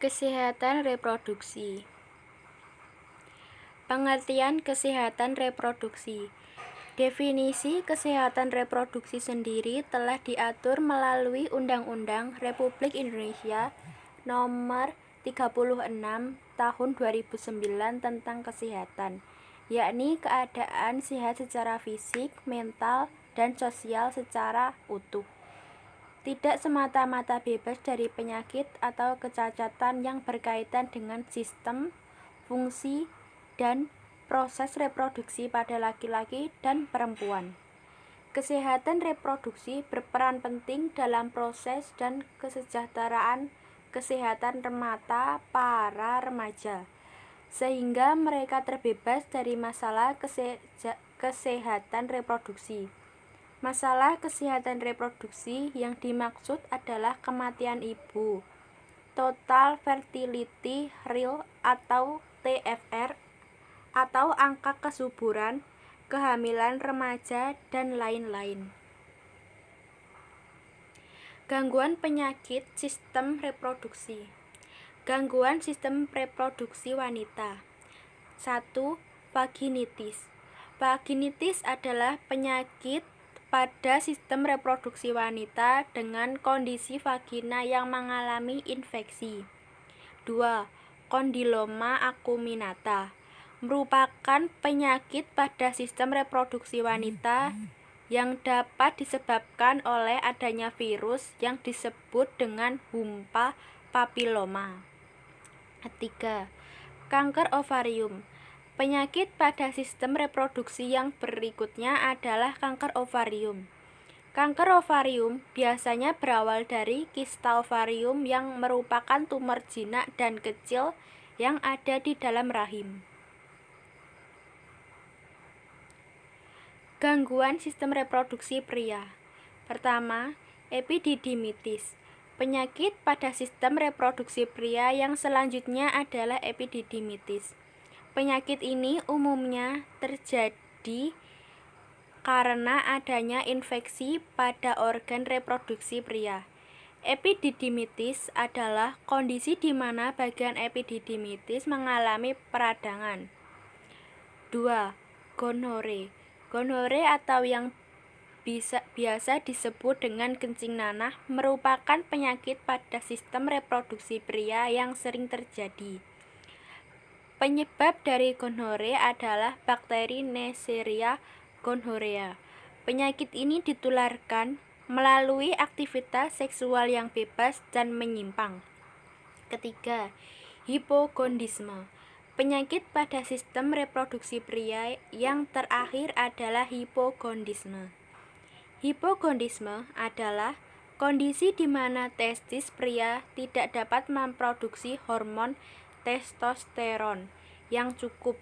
Kesehatan reproduksi. Pengertian kesehatan reproduksi. Definisi kesehatan reproduksi sendiri telah diatur melalui Undang-Undang Republik Indonesia Nomor 36 Tahun 2009 tentang kesehatan, yakni keadaan sehat secara fisik, mental, dan sosial secara utuh. Tidak semata-mata bebas dari penyakit atau kecacatan yang berkaitan dengan sistem, fungsi, dan proses reproduksi pada laki-laki dan perempuan. Kesehatan reproduksi berperan penting dalam proses dan kesejahteraan kesehatan remata para remaja, sehingga mereka terbebas dari masalah kesehatan reproduksi. Masalah kesehatan reproduksi yang dimaksud adalah kematian ibu, total fertility rate atau TFR, atau angka kesuburan, kehamilan remaja, dan lain-lain. Gangguan penyakit sistem reproduksi. Gangguan sistem reproduksi wanita. 1. Vaginitis. Vaginitis adalah penyakit pada sistem reproduksi wanita dengan kondisi vagina yang mengalami infeksi. 2. Kondiloma acuminata merupakan penyakit pada sistem reproduksi wanita yang dapat disebabkan oleh adanya virus yang disebut dengan humpa papiloma. 3. Kanker ovarium. Penyakit pada sistem reproduksi yang berikutnya adalah kanker ovarium. Kanker ovarium biasanya berawal dari kista ovarium yang merupakan tumor jinak dan kecil yang ada di dalam rahim. Gangguan sistem reproduksi pria. Pertama, epididymitis. Penyakit pada sistem reproduksi pria yang selanjutnya adalah epididymitis. Penyakit ini umumnya terjadi karena adanya infeksi pada organ reproduksi pria. Epididymitis adalah kondisi di mana bagian epididymitis mengalami peradangan. 2. Gonore. Gonore atau yang biasa disebut dengan kencing nanah merupakan penyakit pada sistem reproduksi pria yang sering terjadi. Penyebab dari gonore adalah bakteri Neisseria gonorrhea. Penyakit ini ditularkan melalui aktivitas seksual yang bebas dan menyimpang. Ketiga, hipogondisme. Penyakit pada sistem reproduksi pria yang terakhir adalah hipogondisme. Hipogondisme adalah kondisi di mana testis pria tidak dapat memproduksi hormon testosteron yang cukup.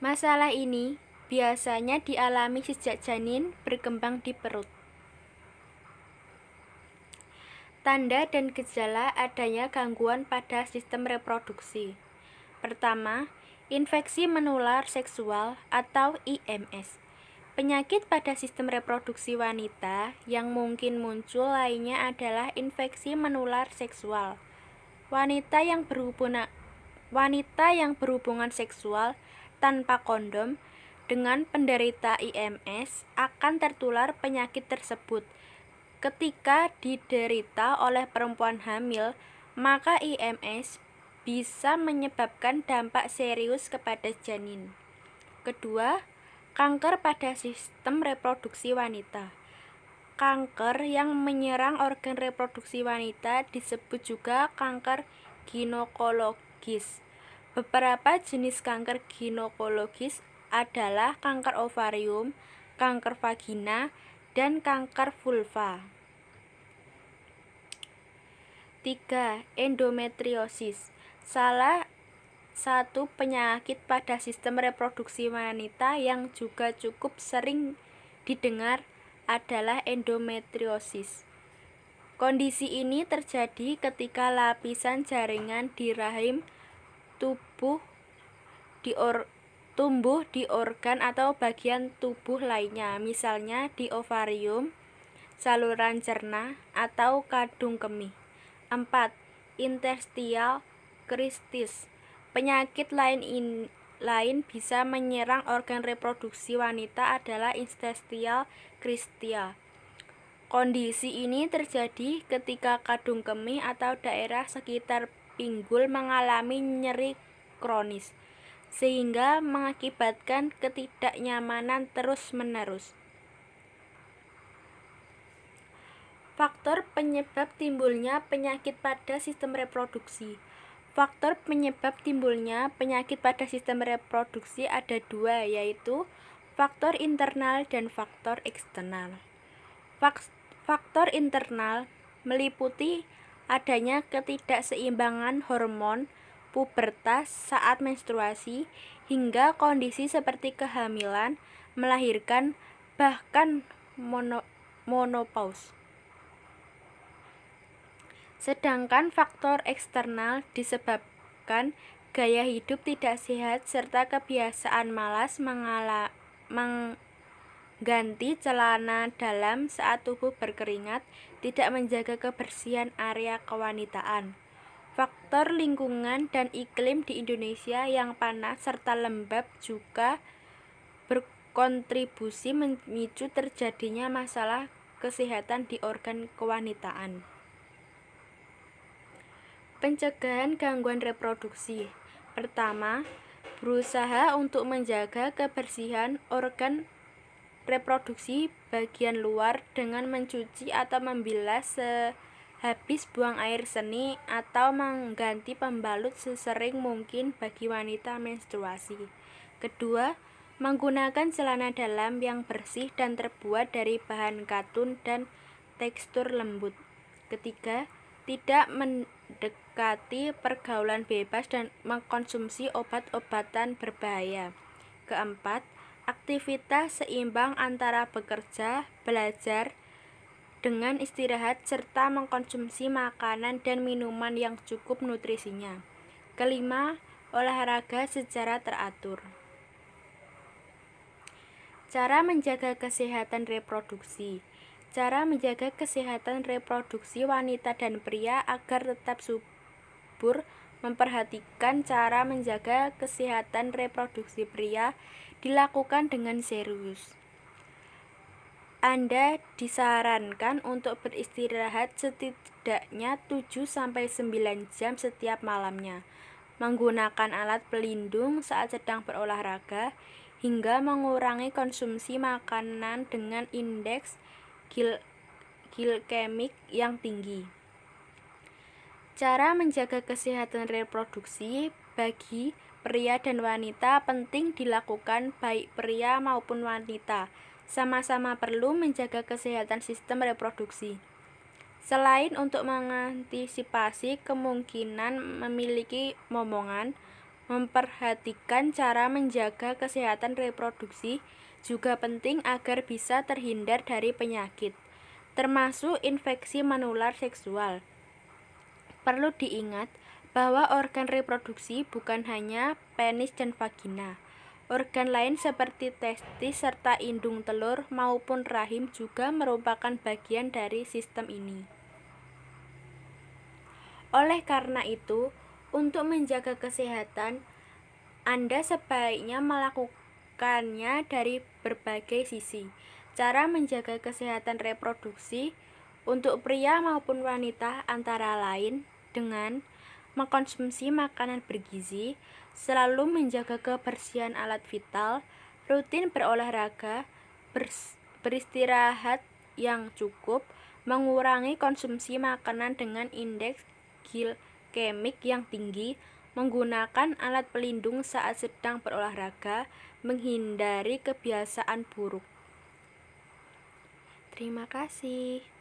Masalah ini biasanya dialami sejak janin berkembang di perut. Tanda dan gejala adanya gangguan pada sistem reproduksi. Pertama, infeksi menular seksual atau IMS. Penyakit pada sistem reproduksi wanita yang mungkin muncul lainnya adalah infeksi menular seksual. Wanita yang berhubungan seksual tanpa kondom dengan penderita IMS akan tertular penyakit tersebut. Ketika diderita oleh perempuan hamil, maka IMS bisa menyebabkan dampak serius kepada janin. Kedua, kanker pada sistem reproduksi wanita. Kanker yang menyerang organ reproduksi wanita disebut juga kanker ginekologis. Beberapa jenis kanker ginekologis adalah kanker ovarium, kanker vagina, dan kanker vulva. 3. Endometriosis. Salah satu penyakit pada sistem reproduksi wanita yang juga cukup sering didengar adalah endometriosis. Kondisi ini terjadi ketika lapisan jaringan di rahim tumbuh di organ atau bagian tubuh lainnya, misalnya di ovarium, saluran cerna, atau kandung kemih. 4. interstitial crisis. Penyakit lain bisa menyerang organ reproduksi wanita adalah interstitial crisis. Kondisi ini terjadi ketika kadung kemih atau daerah sekitar pinggul mengalami nyeri kronis, sehingga mengakibatkan ketidaknyamanan terus-menerus. Faktor penyebab timbulnya penyakit pada sistem reproduksi. Faktor penyebab timbulnya penyakit pada sistem reproduksi ada dua, yaitu faktor internal dan faktor eksternal. Faktor internal meliputi adanya ketidakseimbangan hormon pubertas saat menstruasi hingga kondisi seperti kehamilan, melahirkan, bahkan menopause. Sedangkan faktor eksternal disebabkan gaya hidup tidak sehat serta kebiasaan malas mengganti celana dalam saat tubuh berkeringat, tidak menjaga kebersihan area kewanitaan. Faktor lingkungan dan iklim di Indonesia yang panas serta lembab juga berkontribusi memicu terjadinya masalah kesehatan di organ kewanitaan. Pencegahan gangguan reproduksi. Pertama, berusaha untuk menjaga kebersihan organ reproduksi bagian luar dengan mencuci atau membilas sehabis buang air seni atau mengganti pembalut sesering mungkin bagi wanita menstruasi. Kedua, menggunakan celana dalam yang bersih dan terbuat dari bahan katun dan tekstur lembut. Ketiga, tidak mendekati pergaulan bebas dan mengkonsumsi obat-obatan berbahaya. Keempat, aktivitas seimbang antara bekerja, belajar, dengan istirahat serta mengkonsumsi makanan dan minuman yang cukup nutrisinya. Kelima, olahraga secara teratur. Cara menjaga kesehatan reproduksi. Cara menjaga kesehatan reproduksi wanita dan pria agar tetap subur. Memperhatikan cara menjaga kesehatan reproduksi pria dilakukan dengan serius. Anda disarankan untuk beristirahat setidaknya 7-9 jam setiap malamnya, menggunakan alat pelindung saat sedang berolahraga, hingga mengurangi konsumsi makanan dengan indeks glikemik yang tinggi. Cara menjaga kesehatan reproduksi bagi pria dan wanita penting dilakukan baik pria maupun wanita. Sama-sama perlu menjaga kesehatan sistem reproduksi. Selain untuk mengantisipasi kemungkinan memiliki momongan, memperhatikan cara menjaga kesehatan reproduksi juga penting agar bisa terhindar dari penyakit, termasuk infeksi menular seksual. Perlu diingat bahwa organ reproduksi bukan hanya penis dan vagina. Organ lain seperti testis serta indung telur maupun rahim juga merupakan bagian dari sistem ini. Oleh karena itu, untuk menjaga kesehatan, Anda sebaiknya melakukannya dari berbagai sisi. Cara menjaga kesehatan reproduksi untuk pria maupun wanita antara lain dengan mengkonsumsi makanan bergizi, selalu menjaga kebersihan alat vital, rutin berolahraga, beristirahat yang cukup, mengurangi konsumsi makanan dengan indeks glikemik yang tinggi, menggunakan alat pelindung saat sedang berolahraga, menghindari kebiasaan buruk. Terima kasih.